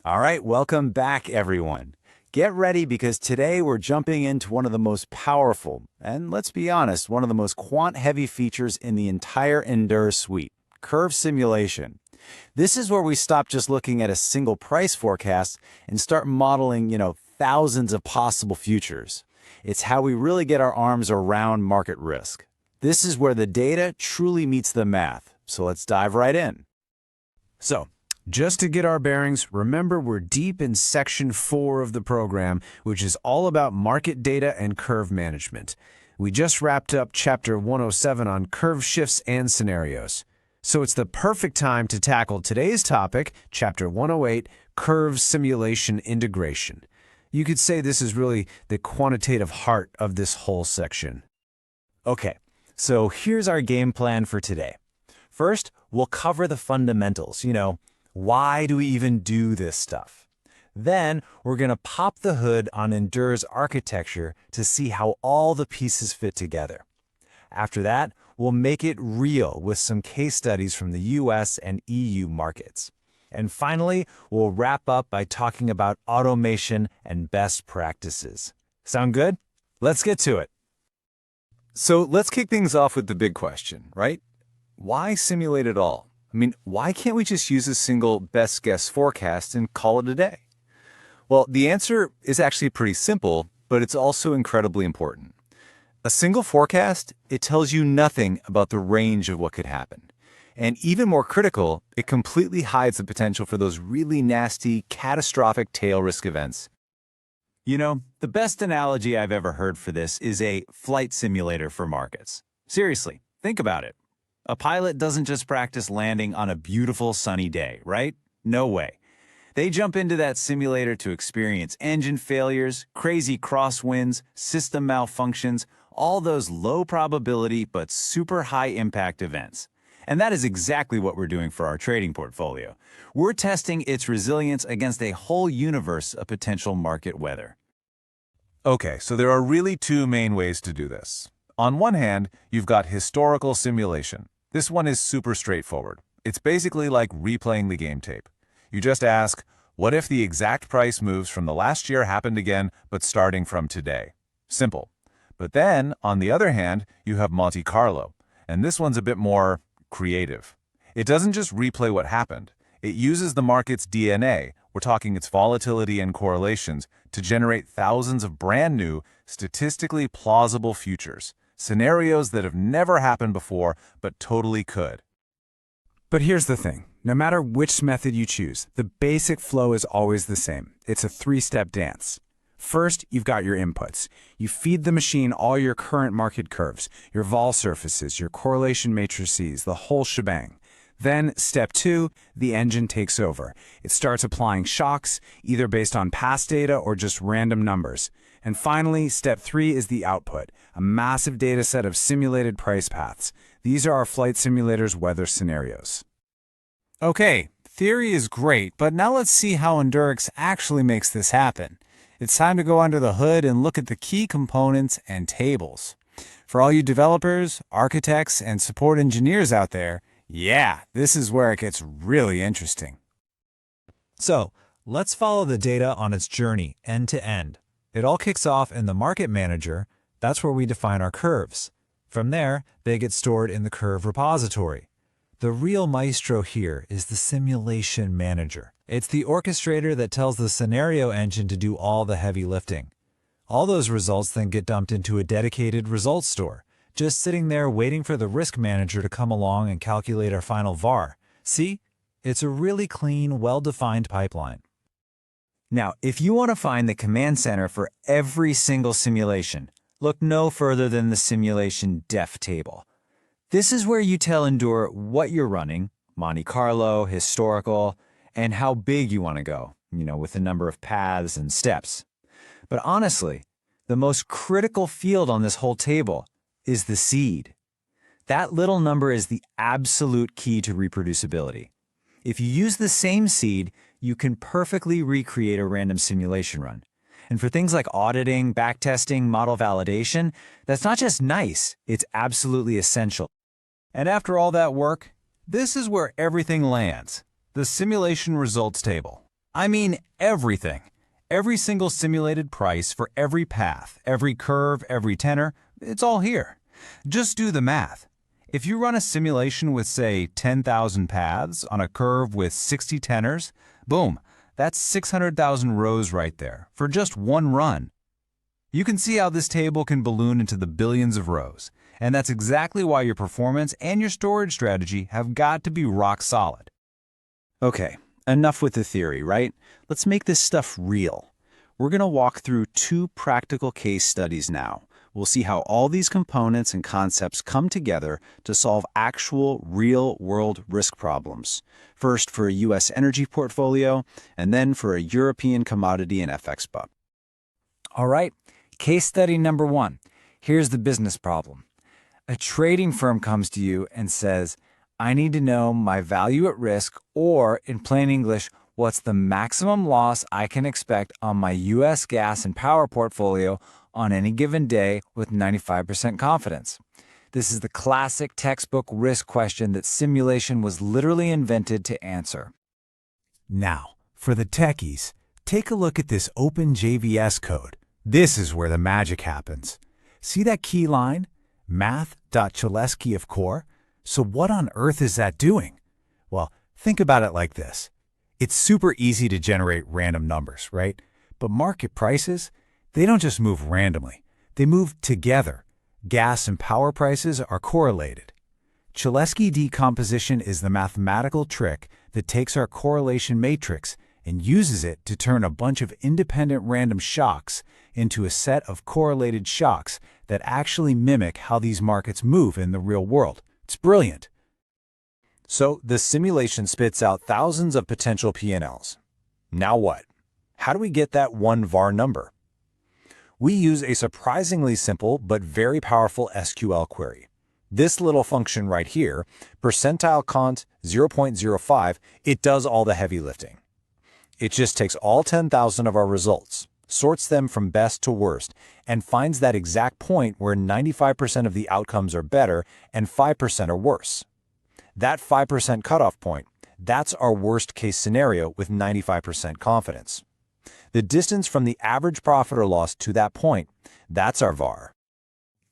All right, welcome back, everyone. Get ready because today we're jumping into one of the most powerful, and let's be honest, one of the most quant-heavy features in the entire Endure suite, curve simulation. This is where we stop just looking at a single price forecast and start modeling, thousands of possible futures. It's how we really get our arms around market risk. This is where the data truly meets the math, so let's dive right in. So, just to get our bearings, remember we're deep in Section 4 of the program, which is all about market data and curve management. We just wrapped up Chapter 107 on curve shifts and scenarios. So it's the perfect time to tackle today's topic, Chapter 108, Curve Simulation Integration. You could say this is really the quantitative heart of this whole section. Okay, so here's our game plan for today. First, we'll cover the fundamentals, why do we even do this stuff? Then, we're going to pop the hood on Endure's architecture to see how all the pieces fit together. After that, we'll make it real with some case studies from the US and EU markets. And finally, we'll wrap up by talking about automation and best practices. Sound good? Let's get to it. So let's kick things off with the big question, right? Why simulate at all? Why can't we just use a single best guess forecast and call it a day? Well, the answer is actually pretty simple, but it's also incredibly important. A single forecast, it tells you nothing about the range of what could happen. And even more critical, it completely hides the potential for those really nasty, catastrophic tail risk events. The best analogy I've ever heard for this is a flight simulator for markets. Seriously, think about it. A pilot doesn't just practice landing on a beautiful sunny day, right? No way. They jump into that simulator to experience engine failures, crazy crosswinds, system malfunctions, all those low probability but super high impact events. And that is exactly what we're doing for our trading portfolio. We're testing its resilience against a whole universe of potential market weather. Okay, so there are really two main ways to do this. On one hand, you've got historical simulation. This one is super straightforward. It's basically like replaying the game tape. You just ask, what if the exact price moves from the last year happened again, but starting from today? Simple. But then, on the other hand, you have Monte Carlo, and this one's a bit more creative. It doesn't just replay what happened. It uses the market's DNA, we're talking its volatility and correlations, to generate thousands of brand new, statistically plausible futures. Scenarios that have never happened before, but totally could. But here's the thing. No matter which method you choose, the basic flow is always the same. It's a three-step dance. First, you've got your inputs. You feed the machine all your current market curves, your vol surfaces, your correlation matrices, the whole shebang. Then, step 2, the engine takes over. It starts applying shocks, either based on past data or just random numbers. And finally, step 3 is the output, a massive data set of simulated price paths. These are our flight simulator's weather scenarios. Okay, theory is great, but now let's see how Endurix actually makes this happen. It's time to go under the hood and look at the key components and tables. For all you developers, architects, and support engineers out there, yeah, this is where it gets really interesting. So, let's follow the data on its journey end to end. It all kicks off in the Market Manager. That's where we define our curves. From there, they get stored in the curve repository. The real maestro here is the Simulation Manager. It's the orchestrator that tells the scenario engine to do all the heavy lifting. All those results then get dumped into a dedicated results store, just sitting there waiting for the risk manager to come along and calculate our final VAR. See? It's a really clean, well-defined pipeline. Now, if you want to find the command center for every single simulation, look no further than the simulation def table. This is where you tell Endure what you're running, Monte Carlo, historical, and how big you want to go, with the number of paths and steps. But honestly, the most critical field on this whole table is the seed. That little number is the absolute key to reproducibility. If you use the same seed, you can perfectly recreate a random simulation run. And for things like auditing, backtesting, model validation, that's not just nice, it's absolutely essential. And after all that work, this is where everything lands, the simulation results table. I mean everything. Every single simulated price for every path, every curve, every tenor, it's all here. Just do the math. If you run a simulation with, say, 10,000 paths on a curve with 60 tenors, boom, that's 600,000 rows right there for just one run. You can see how this table can balloon into the billions of rows, and that's exactly why your performance and your storage strategy have got to be rock solid. Okay, enough with the theory, right? Let's make this stuff real. We're going to walk through 2 practical case studies now. We'll see how all these components and concepts come together to solve actual, real-world risk problems. First for a U.S. energy portfolio, and then for a European commodity and FX book. All right, case study number 1. Here's the business problem. A trading firm comes to you and says, I need to know my value at risk, or in plain English, what's the maximum loss I can expect on my U.S. gas and power portfolio on any given day with 95% confidence. This is the classic textbook risk question that simulation was literally invented to answer. Now, for the techies, take a look at this OpenJVS code. This is where the magic happens. See that key line? Math.Cholesky of core? So what on earth is that doing? Well, think about it like this. It's super easy to generate random numbers, right? But market prices, they don't just move randomly. They move together. Gas and power prices are correlated. Cholesky decomposition is the mathematical trick that takes our correlation matrix and uses it to turn a bunch of independent random shocks into a set of correlated shocks that actually mimic how these markets move in the real world. It's brilliant. So the simulation spits out thousands of potential P&Ls. Now what? How do we get that one VAR number? We use a surprisingly simple but very powerful SQL query. This little function right here, percentile cont 0.05, it does all the heavy lifting. It just takes all 10,000 of our results, sorts them from best to worst, and finds that exact point where 95% of the outcomes are better and 5% are worse. That 5% cutoff point, that's our worst case scenario with 95% confidence. The distance from the average profit or loss to that point, that's our VAR.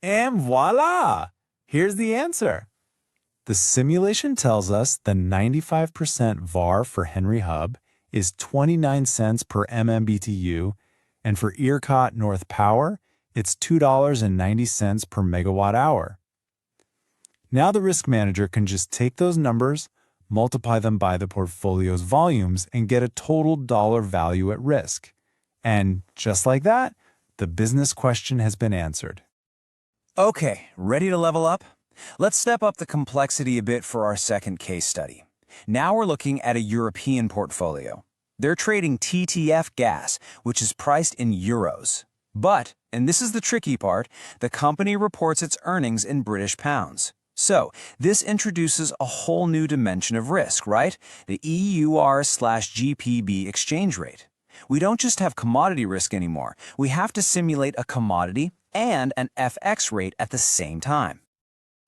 And voila! Here's the answer. The simulation tells us the 95% VAR for Henry Hub is 29 cents per MMBTU, and for ERCOT North Power, it's $2.90 per megawatt hour. Now the risk manager can just take those numbers, multiply them by the portfolio's volumes, and get a total dollar value at risk. And just like that, the business question has been answered. Okay, ready to level up? Let's step up the complexity a bit for our second case study. Now we're looking at a European portfolio. They're trading TTF gas, which is priced in euros. But, and this is the tricky part, the company reports its earnings in British pounds. So, this introduces a whole new dimension of risk, right? The EUR/GBP exchange rate. We don't just have commodity risk anymore. We have to simulate a commodity and an FX rate at the same time.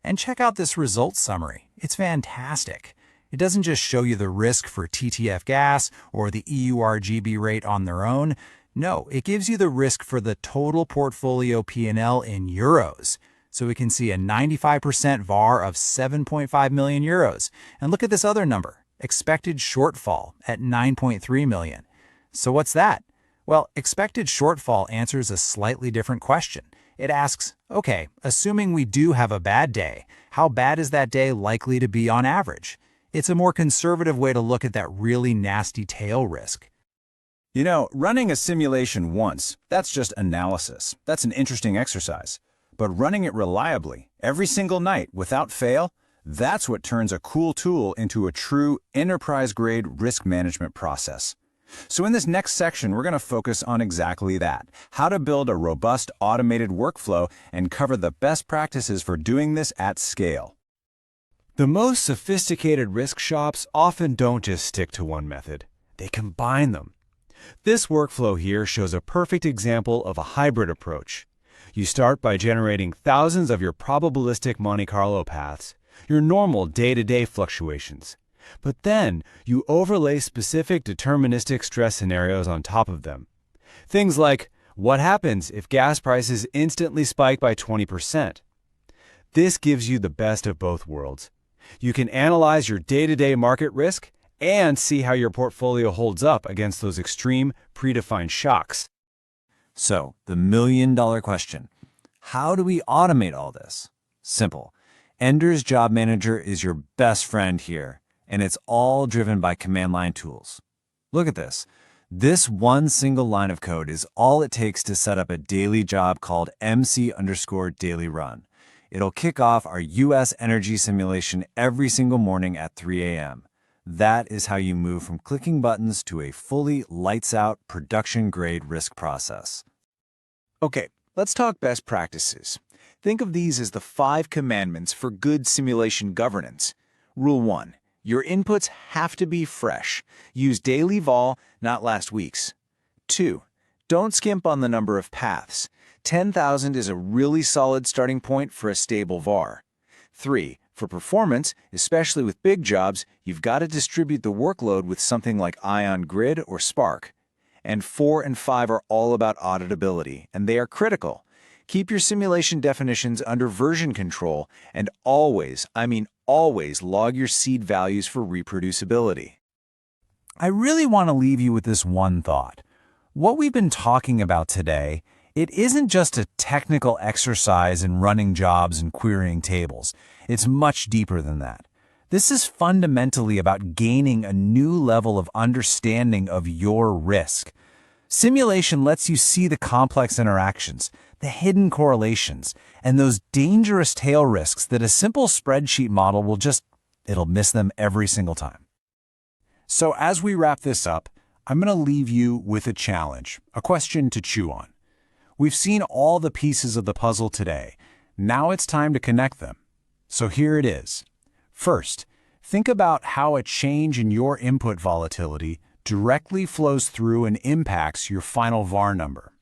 And check out this results summary. It's fantastic. It doesn't just show you the risk for TTF gas or the EUR/GB rate on their own. No, it gives you the risk for the total portfolio P&L in euros. So we can see a 95% VAR of 7.5 million euros. And look at this other number, expected shortfall at 9.3 million. So what's that? Well, expected shortfall answers a slightly different question. It asks, okay, assuming we do have a bad day, how bad is that day likely to be on average? It's a more conservative way to look at that really nasty tail risk. You know, running a simulation once, that's just analysis. That's an interesting exercise. But running it reliably, every single night, without fail, that's what turns a cool tool into a true enterprise-grade risk management process. So in this next section, we're going to focus on exactly that, how to build a robust automated workflow and cover the best practices for doing this at scale. The most sophisticated risk shops often don't just stick to one method. They combine them. This workflow here shows a perfect example of a hybrid approach. You start by generating thousands of your probabilistic Monte Carlo paths, your normal day-to-day fluctuations. But then you overlay specific deterministic stress scenarios on top of them. Things like, what happens if gas prices instantly spike by 20%? This gives you the best of both worlds. You can analyze your day-to-day market risk and see how your portfolio holds up against those extreme, predefined shocks. So, the million-dollar question: how do we automate all this? Simple. Ender's Job Manager is your best friend here, and it's all driven by command line tools. Look at this. This one single line of code is all it takes to set up a daily job called MC_daily run. It'll kick off our U.S. energy simulation every single morning at 3 a.m. That is how you move from clicking buttons to a fully lights-out, production-grade risk process. Okay, let's talk best practices. Think of these as the 5 commandments for good simulation governance. Rule 1. Your inputs have to be fresh. Use daily vol, not last week's. 2. Don't skimp on the number of paths. 10,000 is a really solid starting point for a stable VAR. 3. For performance, especially with big jobs, you've got to distribute the workload with something like Ion Grid or Spark. And 4 and 5 are all about auditability, and they are critical. Keep your simulation definitions under version control, and always, I mean always, log your seed values for reproducibility. I really want to leave you with this one thought. What we've been talking about today, it isn't just a technical exercise in running jobs and querying tables. It's much deeper than that. This is fundamentally about gaining a new level of understanding of your risk. Simulation lets you see the complex interactions, the hidden correlations, and those dangerous tail risks that a simple spreadsheet model it'll miss them every single time. So as we wrap this up, I'm going to leave you with a challenge, a question to chew on. We've seen all the pieces of the puzzle today. Now it's time to connect them. So here it is. First, think about how a change in your input volatility directly flows through and impacts your final VAR number.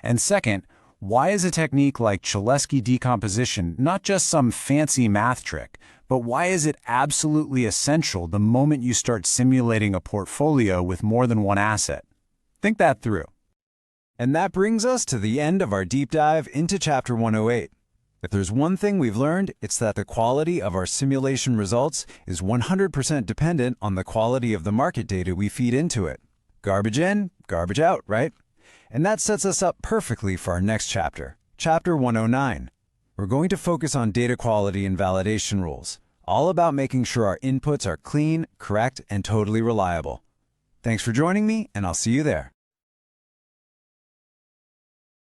And second, why is a technique like Cholesky decomposition not just some fancy math trick, but why is it absolutely essential the moment you start simulating a portfolio with more than one asset? Think that through. And that brings us to the end of our deep dive into Chapter 108. If there's one thing we've learned, it's that the quality of our simulation results is 100% dependent on the quality of the market data we feed into it. Garbage in, garbage out, right? And that sets us up perfectly for our next chapter, Chapter 109. We're going to focus on data quality and validation rules, all about making sure our inputs are clean, correct, and totally reliable. Thanks for joining me, and I'll see you there.